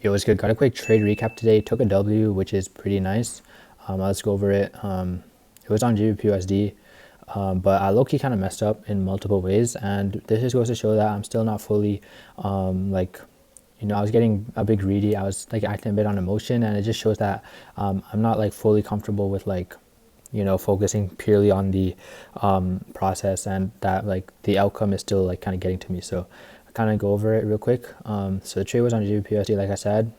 Yo, what's good? Got a quick trade recap today. Took a W, which is pretty nice. Let's go over it. It was on GBPUSD, but I low-key kind of messed up in multiple ways, and this just goes to show that I'm still not fully, I was getting a bit greedy. I was like acting a bit on emotion, and it just shows that I'm not like fully comfortable with like, focusing purely on the process, and that like the outcome is still like kind of getting to me. So I kind of go over it real quick. So the trade was on GBPUSD, like I said.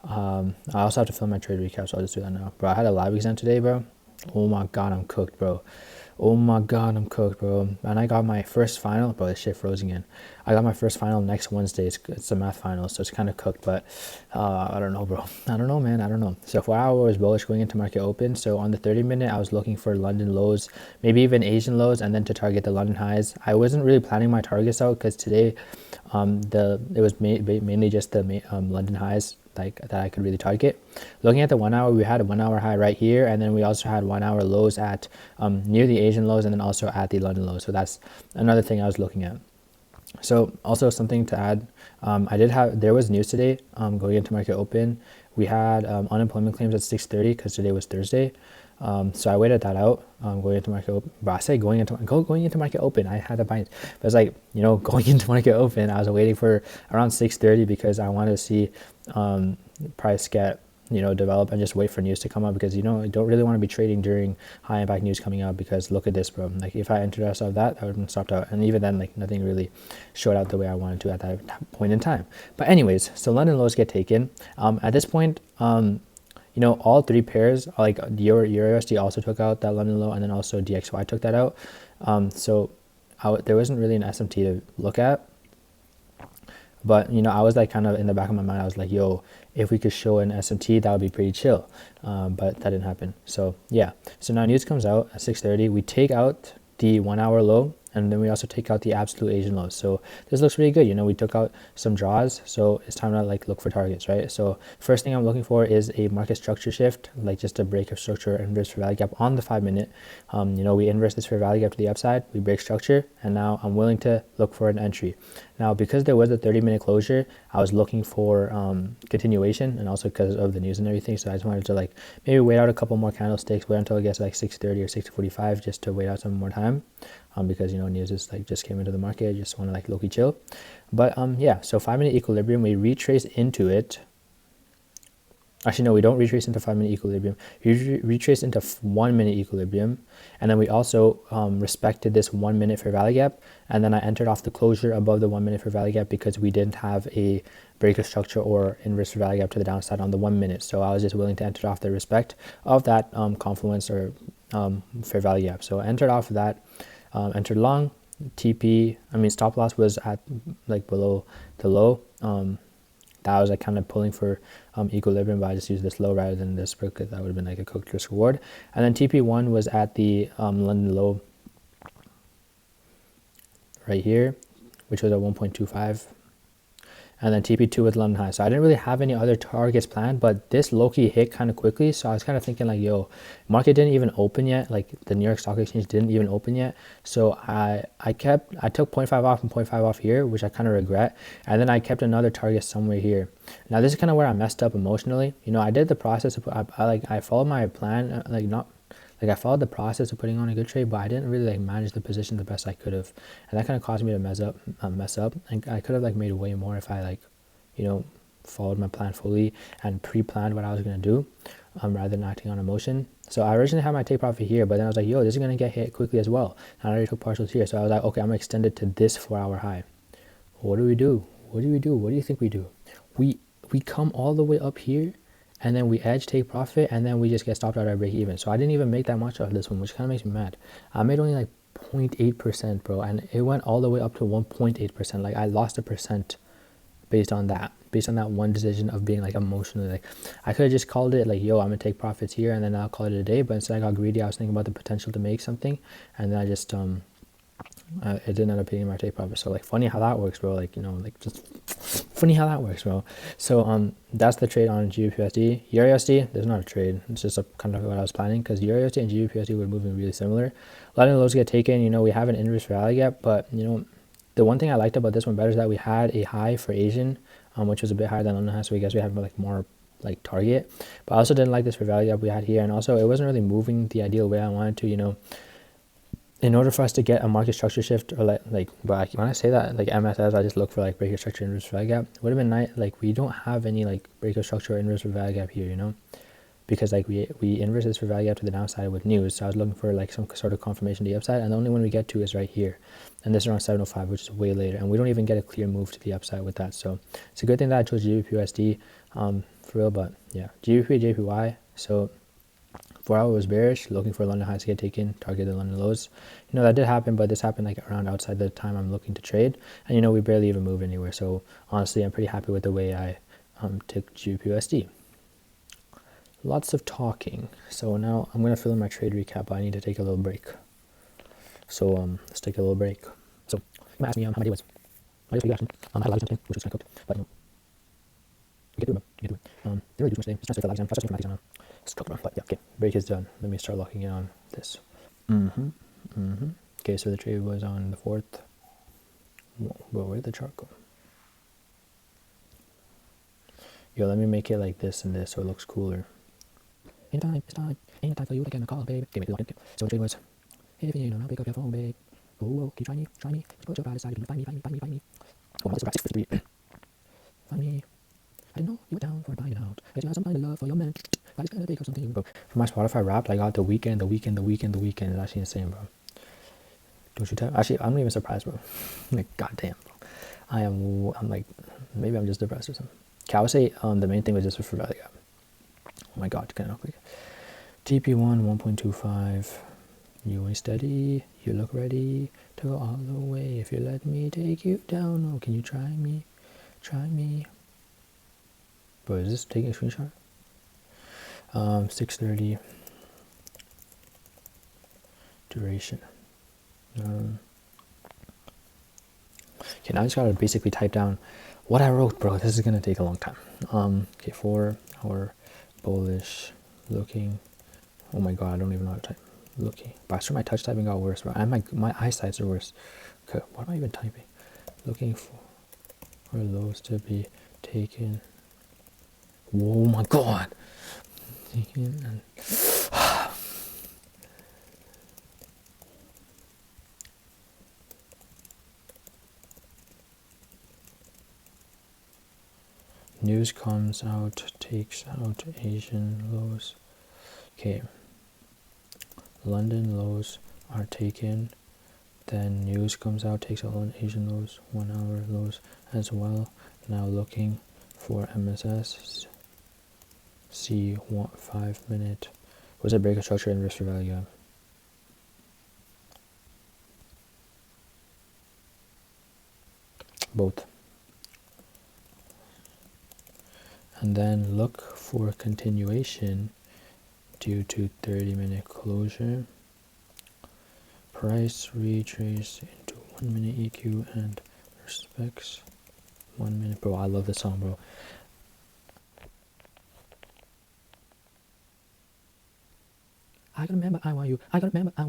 I also have to film my trade recap, so I'll just do that now. Bro, I had a live exam today, bro. Oh my god, I'm cooked, bro. Oh my god, I'm cooked, bro. And I got my first final. Bro, this shit froze again. I got my first final next Wednesday. It's a math final, so it's kind of cooked, but I don't know, bro. I don't know, man. I don't know. So 4 hour was bullish going into market open. So on the 30-minute, I was looking for London lows, maybe even Asian lows, and then to target the London highs. I wasn't really planning my targets out because today it was mainly just the London highs like that I could really target. Looking at the 1 hour, we had a 1 hour high right here, and then we also had 1 hour lows at near the Asian lows, and then also at the London lows. So that's another thing I was looking at. So also something to add, there was news today going into market open. We had unemployment claims at 6:30 because today was Thursday. So I waited that out going into market open. But I say going into market open. I had a bind, but it's like going into market open. I was waiting for around 6:30 because I wanted to see price get develop and just wait for news to come up, because I don't really want to be trading during high impact news coming out, because look at this, bro. Like if I entered us of that, I would have been stopped out, and even then like nothing really showed out the way I wanted to at that point in time. But anyways, so London lows get taken at this point. All three pairs, like Euro USD also took out that London low, and then also DXY took that out. So there wasn't really an SMT to look at. But I was like kind of in the back of my mind, I was like, yo, if we could show an SMT, that would be pretty chill. But that didn't happen. So yeah, so now news comes out at 6:30. We take out the 1 hour low, and then we also take out the absolute Asian lows. So this looks really good. We took out some draws, so it's time to like look for targets, right? So first thing I'm looking for is a market structure shift, like just a break of structure and inverse fair value gap on the 5-minute. We inverse this fair value gap to the upside, we break structure, and now I'm willing to look for an entry. Now, because there was a 30-minute closure, I was looking for continuation, and also because of the news and everything. So I just wanted to like maybe wait out a couple more candlesticks, wait until it gets like 6:30 or 6:45, just to wait out some more time, because news is like just came into the market. I just want to like low-key chill. But yeah, so 5-minute equilibrium, we retrace into it. Actually, no, we don't retrace into 5-minute equilibrium. We retrace into 1-minute equilibrium, and then we also respected this 1-minute fair value gap, and then I entered off the closure above the 1-minute fair value gap because we didn't have a break of structure or inverse fair value gap to the downside on the 1 minute. So I was just willing to enter off the respect of that confluence or fair value gap. So I entered off of that, entered long. Stop loss was at like below the low. That was like kind of pulling for equilibrium, but I just used this low rather than this because that would have been like a cooked risk reward. And then TP1 was at the London low right here, which was at 1.25. And then TP2 with London high. So I didn't really have any other targets planned, but this low-key hit kind of quickly. So I was kind of thinking like, yo, market didn't even open yet. Like the New York Stock Exchange didn't even open yet. So I took 0.5 off and 0.5 off here, which I kind of regret. And then I kept another target somewhere here. Now this is kind of where I messed up emotionally. I did the process of, I followed my plan, I followed the process of putting on a good trade, but I didn't really like manage the position the best I could have, and that kind of caused me to mess up. And I could have like made way more if I followed my plan fully and pre-planned what I was gonna do, rather than acting on emotion. So I originally had my take profit here, but then I was like, yo, this is gonna get hit quickly as well. And I already took partials here, so I was like, okay, I'm gonna extend it to this 4 hour high. What do we do? What do we do? What do you think we do? We come all the way up here, and then we edge, take profit, and then we just get stopped out at break even. So I didn't even make that much of this one, which kind of makes me mad. I made only like 0.8%, bro, and it went all the way up to 1.8%. Like I lost 1% based on that one decision of being like emotionally like, I could have just called it like, yo, I'm gonna take profits here, and then I'll call it a day. But instead I got greedy. I was thinking about the potential to make something, and then I just it didn't end up hitting my take profit. So like funny how that works, bro. Just funny how that works, bro. So that's the trade on GBPUSD. EURUSD, there's not a trade. It's just a kind of what I was planning, because EURUSD and GBPUSD were moving really similar. London lows get taken. We have an inverse rally gap, but the one thing I liked about this one better is that we had a high for Asian which was a bit higher than London High, so I guess we have like more like target. But I also didn't like this for value gap we had here, and also it wasn't really moving the ideal way I wanted to, you know. In order for us to get a market structure shift, or like but when I say that, like MSS, I just look for like breaker structure inverse value gap. It would have been nice, like we don't have any like breaker structure or inverse value gap here, you know, because like we inverse this for value gap to the downside with news. So I was looking for like some sort of confirmation to the upside, and the only one we get to is right here, and this is around 705, which is way later, and we don't even get a clear move to the upside with that. So it's a good thing that I chose GBP/USD for real. But yeah, GBP JPY. So 4 hour was bearish, looking for London highs to get taken, target the London lows. You know, that did happen, but this happened like around outside the time I'm looking to trade. And you know, we barely even moved anywhere. So honestly, I'm pretty happy with the way I took GBP/USD. Lots of talking. So now I'm going to fill in my trade recap, but I need to take a little break. So let's take a little break. So you might ask me how my day was. My day was pretty good, actually. I had a lot of something, which was kind of cooked, but you know, you get through it, bro. You get through it. Didn't really do much today. It's not so lag exam. First, lag exam. It's cooked, bro. But yeah, okay. Break is done. Let me start locking in on this. Okay, so the trade was on the 4th. Whoa, where did the chart go? Yo, let me make it like this and this so it looks cooler. Ain't time, it's time. Ain't time for you to get my call, baby. Okay, wait, so the trade was, if you know, now pick up your phone, babe. Oh, can you try me? Try me. Just put your pride aside. Find me. Oh, this is 653. Find me. I didn't know you were down for buying out. But you have some kind of love for your man. I just gotta pick up something, bro. For my Spotify Wrapped, I got the weekend. It's actually insane, bro. Don't you tell? Actually, I'm not even surprised, bro. Like, goddamn, bro. I'm like, maybe I'm just depressed or something. Okay, I would say the main thing was just for value gap. Oh my god, kind of quick. TP1 1.25. You ain't steady. You look ready to go all the way. If you let me take you down, oh, can you try me? Try me. Bro, is this taking a screenshot? 6:30. Duration. Okay, now I just gotta basically type down what I wrote, bro. This is gonna take a long time. Okay, 4 hour bullish looking. Oh my god, I don't even know how to type. Looking. But I swear my touch typing got worse, bro. And my eyesights are worse. Okay, what am I even typing? Looking for lows to be taken. Oh my god. Taken and news comes out, takes out Asian lows. Okay. London lows are taken. Then news comes out, takes out Asian lows, 1 hour lows as well. Now looking for MSS. See 5 minute. Was it breaker structure and risk for value gap? Both. And then look for continuation due to 30-minute closure. Price retrace into 1 minute EQ and respects 1 minute. Bro, I love this song, bro. I gotta remember I want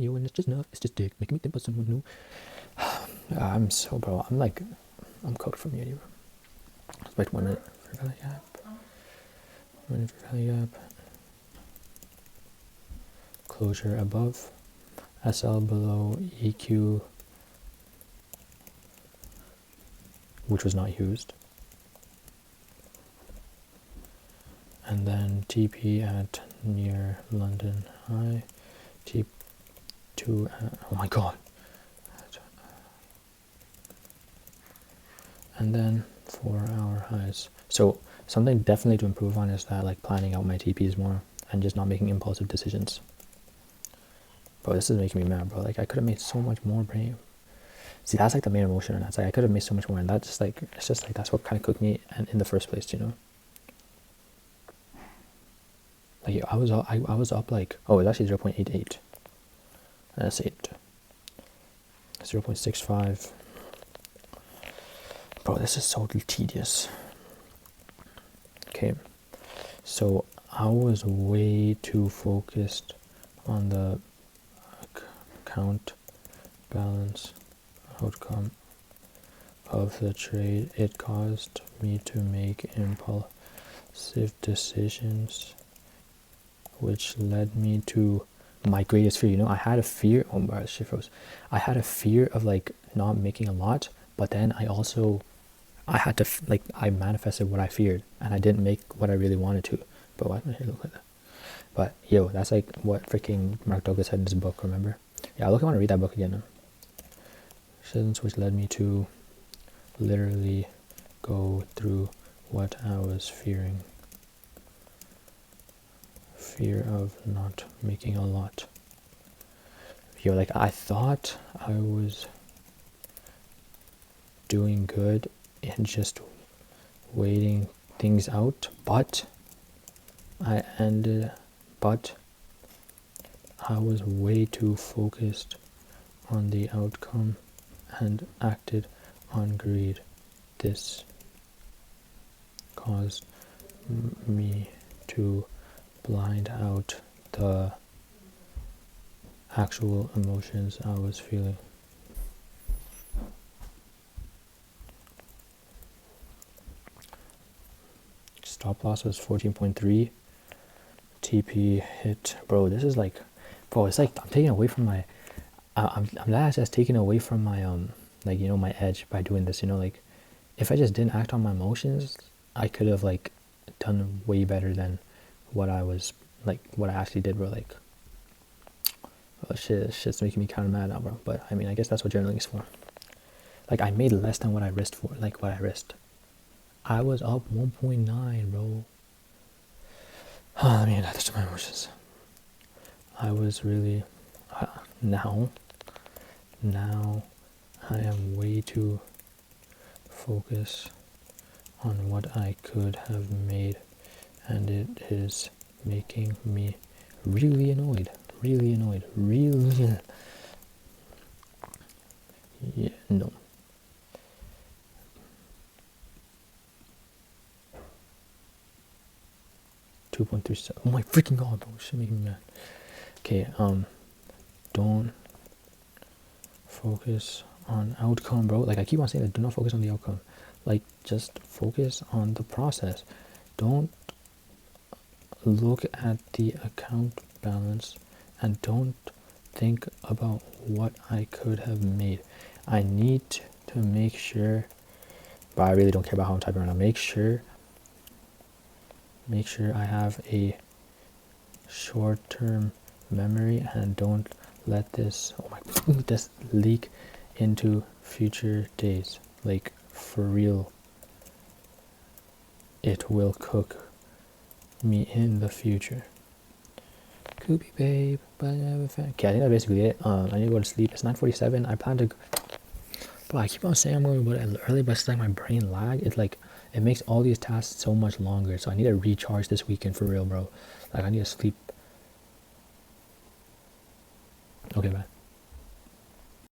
you. And it's just enough. It's just dick. Making me think about someone new. I'm so, bro. I'm cooked from you, bro. Wait 1 minute for value gap. 1 minute for value gap. Closure above. SL below EQ, which was not used. And then TP at near London high. T2 at, oh my god. And then 4 hour highs. So something definitely to improve on is that, like, planning out my TPs more and just not making impulsive decisions. Bro, this is making me mad, bro. Like, I could have made so much more, brain. See, that's like the main emotion, and that's like I could have made so much more, and that's just like, it's just like that's what kind of cooked me in the first place, you know. Like, I was up like, oh, it's actually 0.88. That's 0.65. Bro, this is so tedious. Okay, so I was way too focused on the account balance outcome of the trade, it caused me to make impulsive decisions, which led me to my greatest fear. You know, I had a fear. Oh my shit froze. I had a fear of like not making a lot, but then I had to like I manifested what I feared, and I didn't make what I really wanted to. But why does my hair look like that? But yo, that's like what freaking Mark Douglas said in his book. Remember? Yeah, I want to read that book again now. Decisions which led me to literally go through what I was fearing. Fear of not making a lot. Yo, like I thought I was doing good in just waiting things out, but I was way too focused on the outcome and acted on greed. This caused me to blind out the actual emotions I was feeling. Stop loss was 14.3. TP hit, bro. This is like, bro. It's like I'm taking away from my. I'm just taking away from my like, you know, my edge by doing this. You know, like if I just didn't act on my emotions, I could have like done way better than what I actually did, bro. Like, oh shit's making me kind of mad now, bro. But I mean, I guess that's what journaling is for. Like I made less than what I risked for. Like what I risked. I was up 1.9, bro. Let me add this to my emotions. I was really now I am way too focused on what I could have made, and it is making me really annoyed. Yeah, no. Oh my freaking god, bro, shit making me mad. Okay, don't focus on outcome, bro. Like I keep on saying that, do not focus on the outcome. Like just focus on the process. Don't look at the account balance and don't think about what I could have made. I need to make sure, but I really don't care about how I'm typing right now. Make sure I have a short-term memory and don't let this this leak into future days. Like for real, it will cook me in the future. Koopy babe, but I have a fan. Okay, I think that's basically it. I need to go to sleep. It's 9:47. I plan to, but I keep on saying I'm going to go to early, but it's like my brain lag. It's like it makes all these tasks so much longer. So I need to recharge this weekend for real, bro. Like I need to sleep. Okay, bye.